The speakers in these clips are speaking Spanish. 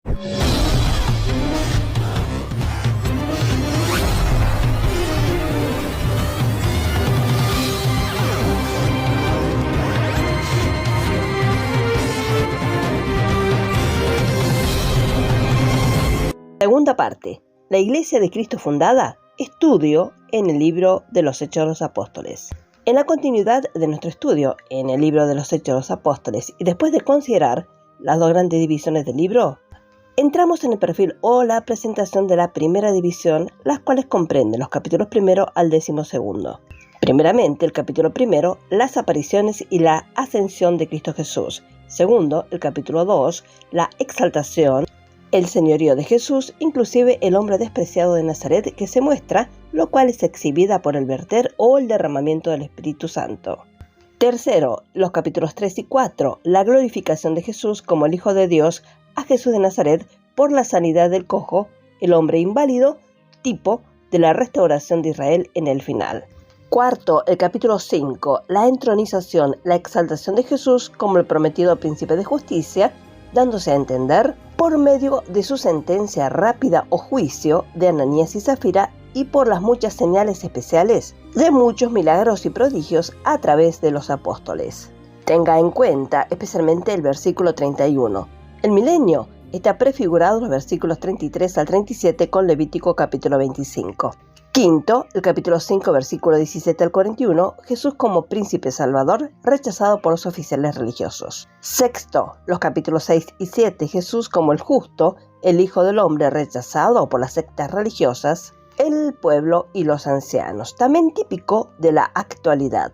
Segunda parte. La Iglesia de Cristo fundada. Estudio en el libro de los Hechos de los Apóstoles. En la continuidad de nuestro estudio en el libro de los Hechos de los Apóstoles y después de considerar las dos grandes divisiones del libro, entramos en el perfil o la presentación de la primera división, las cuales comprenden los capítulos 1 al 12. Primeramente, el capítulo 1, las apariciones y la ascensión de Cristo Jesús. Segundo, el capítulo 2, la exaltación, el señorío de Jesús, inclusive el hombre despreciado de Nazaret que se muestra, lo cual es exhibida por el verter o el derramamiento del Espíritu Santo. Tercero, los capítulos 3 y 4, la glorificación de Jesús como el Hijo de Dios a Jesús de Nazaret por la sanidad del cojo, el hombre inválido, tipo de la restauración de Israel en el final. Cuarto, el capítulo 5, la entronización, la exaltación de Jesús como el prometido príncipe de justicia, dándose a entender por medio de su sentencia rápida o juicio de Ananías y Zafira y por las muchas señales especiales de muchos milagros y prodigios a través de los apóstoles. Tenga en cuenta especialmente el versículo 31. El milenio está prefigurado en los versículos 33 al 37 con Levítico capítulo 25. Quinto, el capítulo 5, versículo 17 al 41, Jesús como príncipe salvador, rechazado por los oficiales religiosos. Sexto, los capítulos 6 y 7, Jesús como el justo, el Hijo del Hombre, rechazado por las sectas religiosas, el pueblo y los ancianos, también típico de la actualidad.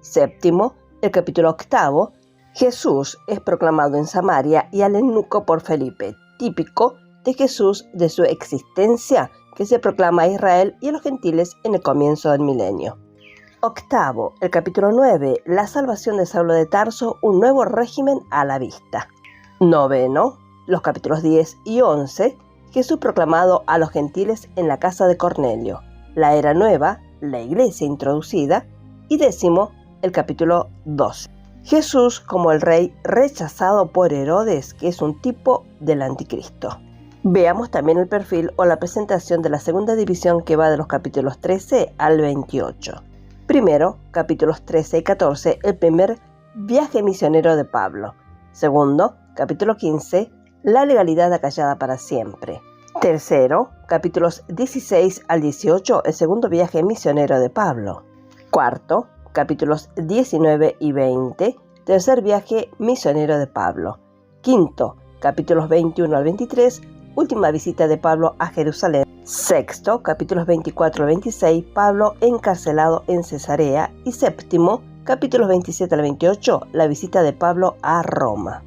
Séptimo, el capítulo 8, Jesús es proclamado en Samaria y al eunuco por Felipe, típico de Jesús, de su existencia, que se proclama a Israel y a los gentiles en el comienzo del milenio. Octavo, el capítulo 9, la salvación de Saulo de Tarso, un nuevo régimen a la vista. Noveno, los capítulos 10 y 11, Jesús proclamado a los gentiles en la casa de Cornelio. La era nueva, la iglesia introducida. Y décimo, el capítulo 12. Jesús como el rey rechazado por Herodes, que es un tipo del anticristo. Veamos también el perfil o la presentación de la segunda división que va de los capítulos 13 al 28. Primero, capítulos 13 y 14, el primer viaje misionero de Pablo. Segundo, capítulo 15, la legalidad acallada para siempre. Tercero, capítulos 16 al 18, el segundo viaje misionero de Pablo. Cuarto, capítulos 19 y 20, tercer viaje misionero de Pablo. Quinto, capítulos 21 al 23, última visita de Pablo a Jerusalén. Sexto, capítulos 24 al 26, Pablo encarcelado en Cesarea. Y séptimo, capítulos 27 al 28, la visita de Pablo a Roma.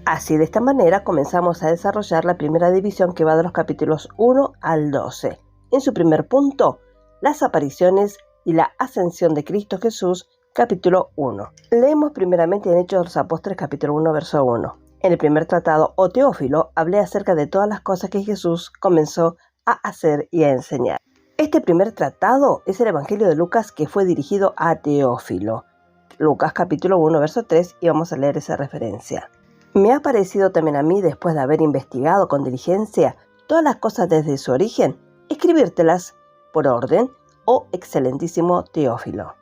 Así, de esta manera, comenzamos a desarrollar la primera división que va de los capítulos 1 al 12. En su primer punto, las apariciones y la ascensión de Cristo Jesús, capítulo 1. Leemos primeramente en Hechos de los Apóstoles, capítulo 1, verso 1. En el primer tratado, o Teófilo, hablé acerca de todas las cosas que Jesús comenzó a hacer y a enseñar. Este primer tratado es el Evangelio de Lucas que fue dirigido a Teófilo. Lucas capítulo 1, verso 3, y vamos a leer esa referencia. Me ha parecido también a mí, después de haber investigado con diligencia todas las cosas desde su origen, escribírtelas por orden, oh excelentísimo Teófilo.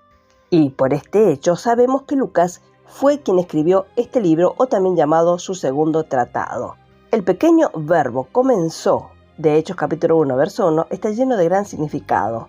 Y por este hecho sabemos que Lucas fue quien escribió este libro, o también llamado su segundo tratado. El pequeño verbo comenzó de Hechos capítulo 1, verso 1, está lleno de gran significado.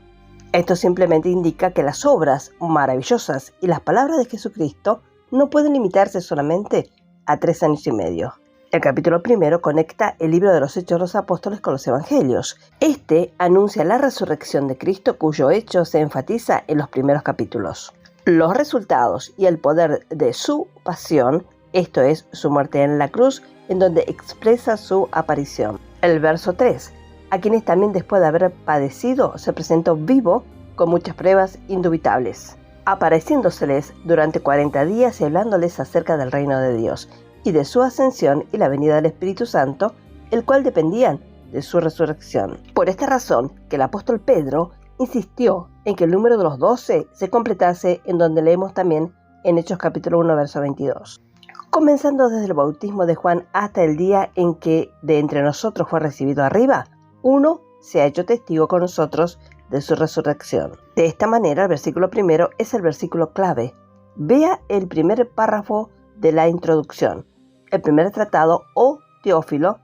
Esto simplemente indica que las obras maravillosas y las palabras de Jesucristo no pueden limitarse solamente a 3 años y medio. El capítulo 1 conecta el libro de los Hechos de los Apóstoles con los Evangelios. Este anuncia la resurrección de Cristo, cuyo hecho se enfatiza en los primeros capítulos. Los resultados y el poder de su pasión, esto es, su muerte en la cruz, en donde expresa su aparición. El verso 3, a quienes también después de haber padecido se presentó vivo con muchas pruebas indubitables, apareciéndoseles durante 40 días y hablándoles acerca del reino de Dios y de su ascensión y la venida del Espíritu Santo, el cual dependían de su resurrección. Por esta razón que el apóstol Pedro insistió en que el número de los 12 se completase, en donde leemos también en Hechos capítulo 1, verso 22. comenzando desde el bautismo de Juan hasta el día en que de entre nosotros fue recibido arriba, uno se ha hecho testigo con nosotros de su resurrección. De esta manera, el versículo primero es el versículo clave. Vea el primer párrafo de la introducción, el primer tratado o Teófilo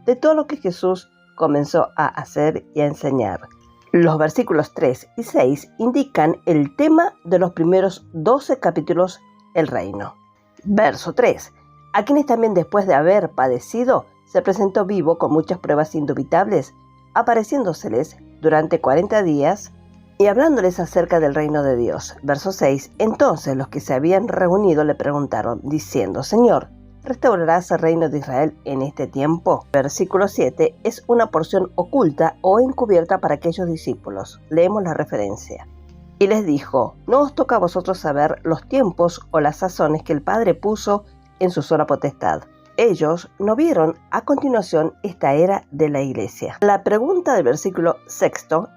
de todo lo que Jesús comenzó a hacer y a enseñar. Los versículos 3 y 6 indican el tema de los primeros 12 capítulos, el reino. Verso 3. A quienes también después de haber padecido, se presentó vivo con muchas pruebas indubitables, apareciéndoseles durante 40 días y hablándoles acerca del reino de Dios. Verso 6. Entonces los que se habían reunido le preguntaron, diciendo, Señor, ¿restaurarás el reino de Israel en este tiempo? Versículo 7 es una porción oculta o encubierta para aquellos discípulos. Leemos la referencia. Y les dijo, no os toca a vosotros saber los tiempos o las sazones que el Padre puso en su sola potestad. Ellos no vieron a continuación esta era de la iglesia. La pregunta del versículo 6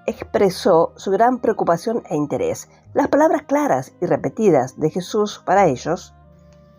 expresó su gran preocupación e interés. Las palabras claras y repetidas de Jesús para ellos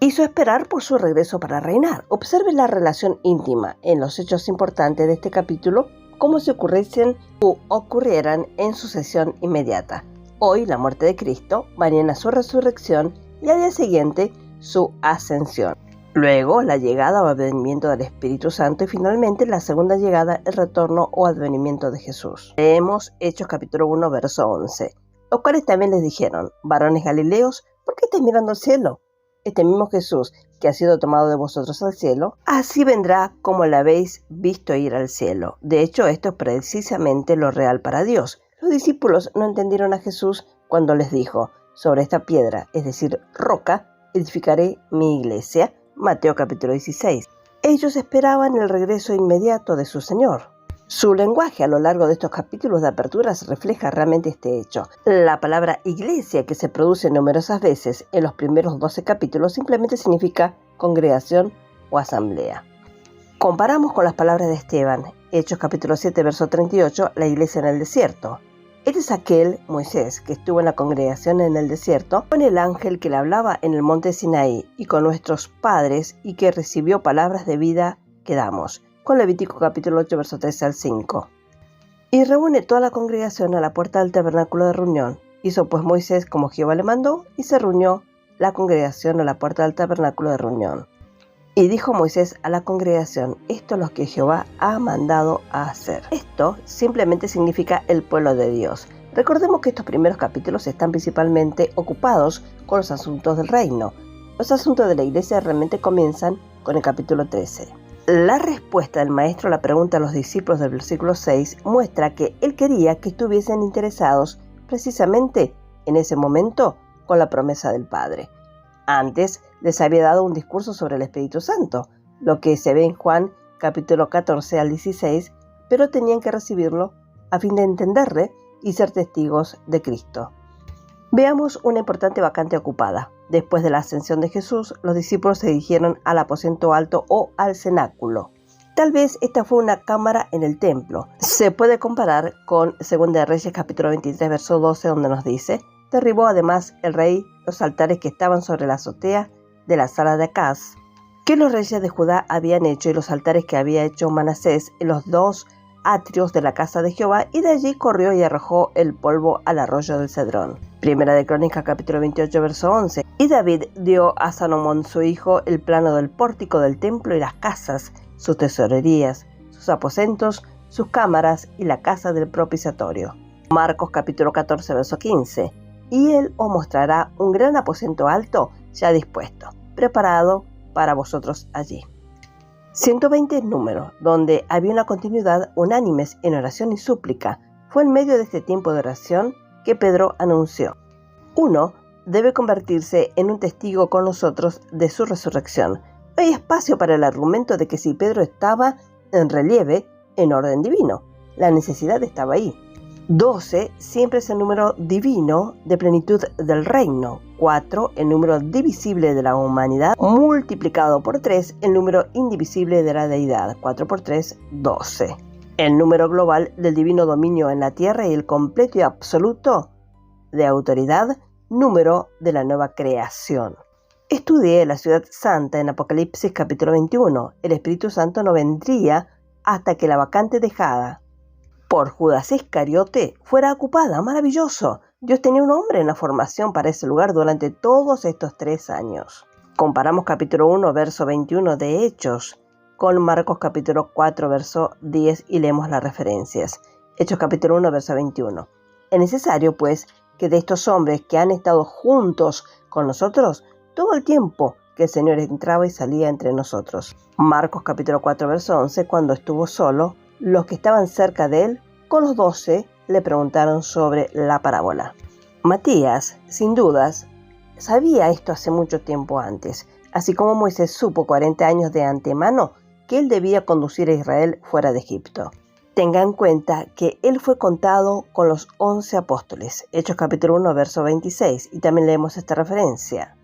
hizo esperar por su regreso para reinar. Observe la relación íntima en los hechos importantes de este capítulo como si ocurriesen o ocurrieran en sucesión inmediata. Hoy la muerte de Cristo, mañana su resurrección y al día siguiente su ascensión. Luego la llegada o advenimiento del Espíritu Santo y finalmente la segunda llegada, el retorno o advenimiento de Jesús. Leemos Hechos capítulo 1 verso 11. Los cuales también les dijeron, varones galileos, ¿por qué estáis mirando al cielo? Este mismo Jesús que ha sido tomado de vosotros al cielo, así vendrá como le habéis visto ir al cielo. De hecho, esto es precisamente lo real para Dios. Los discípulos no entendieron a Jesús cuando les dijo, sobre esta piedra, es decir, roca, edificaré mi iglesia. Mateo capítulo 16. Ellos esperaban el regreso inmediato de su Señor. Su lenguaje a lo largo de estos capítulos de aperturas refleja realmente este hecho. La palabra iglesia, que se produce numerosas veces en los primeros 12 capítulos, simplemente significa congregación o asamblea. Comparamos con las palabras de Esteban, Hechos capítulo 7, verso 38, la iglesia en el desierto. Este es aquel, Moisés, que estuvo en la congregación en el desierto, con el ángel que le hablaba en el monte Sinaí, y con nuestros padres, y que recibió palabras de vida que damos. Con Levítico capítulo 8, verso 13 al 5. Y reúne toda la congregación a la puerta del tabernáculo de reunión. Hizo pues Moisés como Jehová le mandó, y se reunió la congregación a la puerta del tabernáculo de reunión. Y dijo Moisés a la congregación, esto es lo que Jehová ha mandado a hacer. Esto simplemente significa el pueblo de Dios. Recordemos que estos primeros capítulos están principalmente ocupados con los asuntos del reino. Los asuntos de la iglesia realmente comienzan con el capítulo 13. La respuesta del maestro a la pregunta a los discípulos del versículo 6 muestra que él quería que estuviesen interesados precisamente en ese momento con la promesa del Padre. Antes les había dado un discurso sobre el Espíritu Santo, lo que se ve en Juan capítulo 14 al 16, pero tenían que recibirlo a fin de entenderle y ser testigos de Cristo. Veamos una importante vacante ocupada. Después de la ascensión de Jesús, los discípulos se dirigieron al aposento alto o al cenáculo. Tal vez esta fue una cámara en el templo. Se puede comparar con 2 de Reyes capítulo 23 verso 12, donde nos dice, derribó además el rey los altares que estaban sobre la azotea de la sala de Acaz, que los reyes de Judá habían hecho, y los altares que había hecho Manasés en los 2 atrios de la casa de Jehová, y de allí corrió y arrojó el polvo al arroyo del Cedrón. Primera de Crónicas capítulo 28 verso 11. Y David dio a Salomón su hijo el plano del pórtico del templo y las casas, sus tesorerías, sus aposentos, sus cámaras y la casa del propiciatorio. Marcos capítulo 14 verso 15. Y él os mostrará un gran aposento alto ya dispuesto, preparado para vosotros allí. 120 en número, donde había una continuidad unánimes en oración y súplica. Fue en medio de este tiempo de oración que Pedro anunció. Uno debe convertirse en un testigo con nosotros de su resurrección. No hay espacio para el argumento de que si Pedro estaba en relieve en orden divino. La necesidad estaba ahí. 12 siempre es el número divino de plenitud del reino. 4, el número divisible de la humanidad, multiplicado por 3, el número indivisible de la deidad. 4 por 3, 12. El número global del divino dominio en la tierra y el completo y absoluto de autoridad, número de la nueva creación. Estudié la ciudad santa en Apocalipsis capítulo 21. El Espíritu Santo no vendría hasta que la vacante dejada por Judas Iscariote fuera ocupada. ¡Maravilloso! Dios tenía un hombre en la formación para ese lugar durante todos estos 3 años. Comparamos capítulo 1, verso 21 de Hechos con Marcos capítulo 4, verso 10 y leemos las referencias. Hechos capítulo 1, verso 21. Es necesario, pues, que de estos hombres que han estado juntos con nosotros todo el tiempo que el Señor entraba y salía entre nosotros. Marcos capítulo 4, verso 11, cuando estuvo solo, los que estaban cerca de él, con los 12, le preguntaron sobre la parábola. Matías, sin dudas, sabía esto hace mucho tiempo antes, así como Moisés supo 40 años de antemano que él debía conducir a Israel fuera de Egipto. Tenga en cuenta que él fue contado con los 11 apóstoles, Hechos capítulo 1, verso 26, y también leemos esta referencia.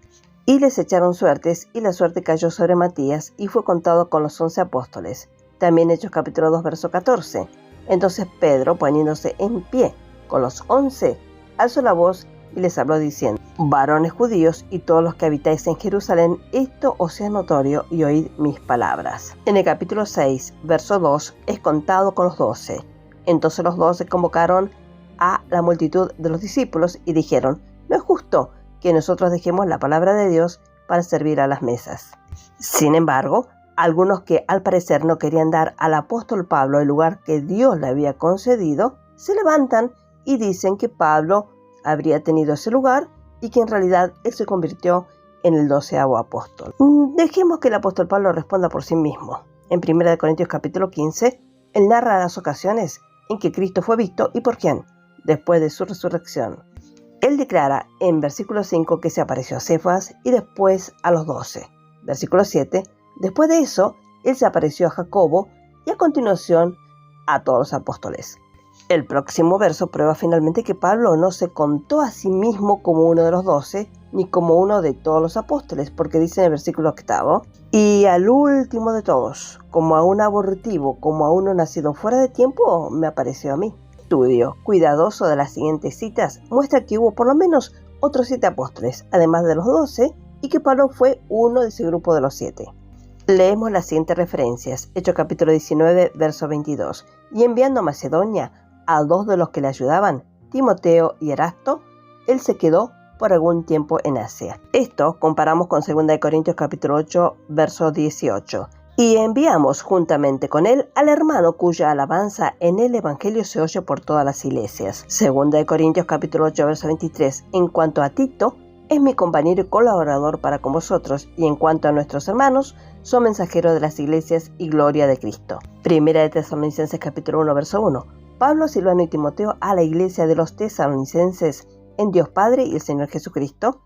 Y les echaron suertes, y la suerte cayó sobre Matías, y fue contado con los 11 apóstoles. También Hechos capítulo 2, verso 14. Entonces Pedro, poniéndose en pie con los 11, alzó la voz y les habló diciendo: varones judíos y todos los que habitáis en Jerusalén, esto os sea notorio y oíd mis palabras. En el capítulo 6, verso 2, es contado con los 12. Entonces los 12 convocaron a la multitud de los discípulos y dijeron: no es justo que nosotros dejemos la palabra de Dios para servir a las mesas. Sin embargo, algunos que al parecer no querían dar al apóstol Pablo el lugar que Dios le había concedido, se levantan y dicen que Pablo habría tenido ese lugar y que en realidad él se convirtió en el 12º apóstol. Dejemos que el apóstol Pablo responda por sí mismo. En 1 Corintios capítulo 15, él narra las ocasiones en que Cristo fue visto y por quién, después de su resurrección. Él declara en versículo 5 que se apareció a Cefas y después a los 12. Versículo 7, después de eso, él se apareció a Jacobo y a continuación a todos los apóstoles. El próximo verso prueba finalmente que Pablo no se contó a sí mismo como uno de los 12, ni como uno de todos los apóstoles, porque dice en el versículo 8, y al último de todos, como a un abortivo, como a uno nacido fuera de tiempo, me apareció a mí. Estudio cuidadoso de las siguientes citas muestra que hubo por lo menos otros 7 apóstoles, además de los 12, y que Pablo fue uno de ese grupo de los 7. Leemos las siguientes referencias. Hechos capítulo 19, verso 22. Y enviando a Macedonia a 2 de los que le ayudaban, Timoteo y Erasto, él se quedó por algún tiempo en Asia. Esto comparamos con 2 Corintios capítulo 8, verso 18. Y enviamos juntamente con él al hermano cuya alabanza en el evangelio se oye por todas las iglesias. 2 Corintios capítulo 8, verso 23. En cuanto a Tito, es mi compañero y colaborador para con vosotros, y en cuanto a nuestros hermanos, son mensajeros de las iglesias y gloria de Cristo. 1 Tesalonicenses capítulo 1, verso 1. Pablo, Silvano y Timoteo a la iglesia de los tesalonicenses en Dios Padre y el Señor Jesucristo.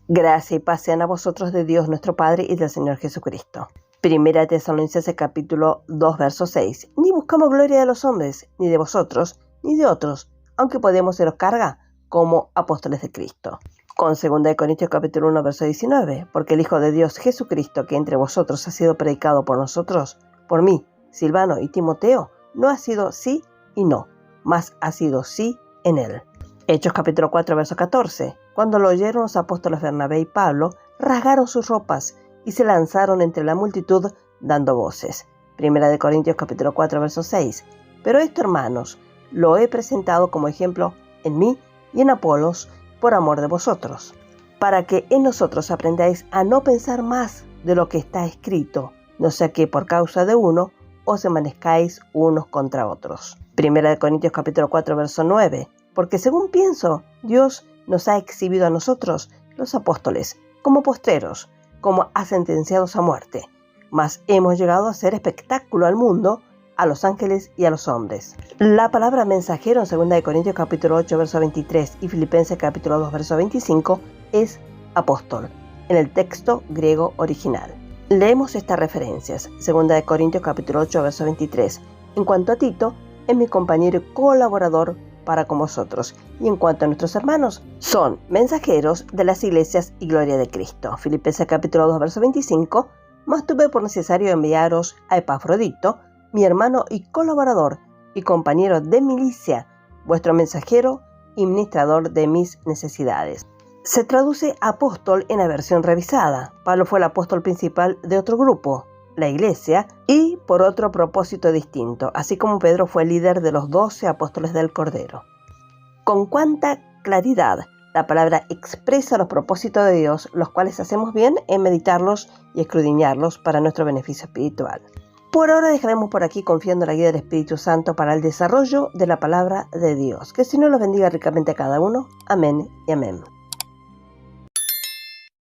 Gracia y paz sean a vosotros de Dios nuestro Padre y del Señor Jesucristo. 1 Tesalonicenses capítulo 2, verso 6. Ni buscamos gloria de los hombres, ni de vosotros, ni de otros, aunque podemos seros carga como apóstoles de Cristo. Con 2 Corintios capítulo 1, verso 19. Porque el Hijo de Dios Jesucristo, que entre vosotros ha sido predicado por nosotros, por mí, Silvano y Timoteo, no ha sido sí y no, mas ha sido sí en él. Hechos capítulo 4, verso 14. Cuando lo oyeron los apóstoles Bernabé y Pablo, rasgaron sus ropas y se lanzaron entre la multitud dando voces. 1 Corintios capítulo 4, verso 6. Pero esto, hermanos, lo he presentado como ejemplo en mí y en Apolos, por amor de vosotros, para que en nosotros aprendáis a no pensar más de lo que está escrito, no sea que por causa de uno os amanezcáis unos contra otros. 1 Corintios capítulo 4, verso 9. Porque según pienso, Dios nos ha exhibido a nosotros, los apóstoles, como postreros, como a sentenciados a muerte, mas hemos llegado a ser espectáculo al mundo, a los ángeles y a los hombres. La palabra mensajero en 2 Corintios capítulo 8, verso 23 y Filipenses capítulo 2, verso 25 es apóstol, en el texto griego original. Leemos estas referencias. 2 Corintios capítulo 8, verso 23. En cuanto a Tito, es mi compañero y colaborador para con vosotros. Y en cuanto a nuestros hermanos, son mensajeros de las iglesias y gloria de Cristo. Filipenses capítulo 2, verso 25. Mas tuve por necesario enviaros a Epafrodito, mi hermano y colaborador y compañero de milicia, vuestro mensajero y ministrador de mis necesidades. Se traduce apóstol en la versión revisada. Pablo fue el apóstol principal de otro grupo, la Iglesia, y por otro propósito distinto, así como Pedro fue el líder de los 12 apóstoles del Cordero. Con cuánta claridad la palabra expresa los propósitos de Dios, los cuales hacemos bien en meditarlos y escudriñarlos para nuestro beneficio espiritual. Por ahora dejaremos por aquí confiando en la guía del Espíritu Santo para el desarrollo de la palabra de Dios. Que el Señor los bendiga ricamente a cada uno. Amén y amén.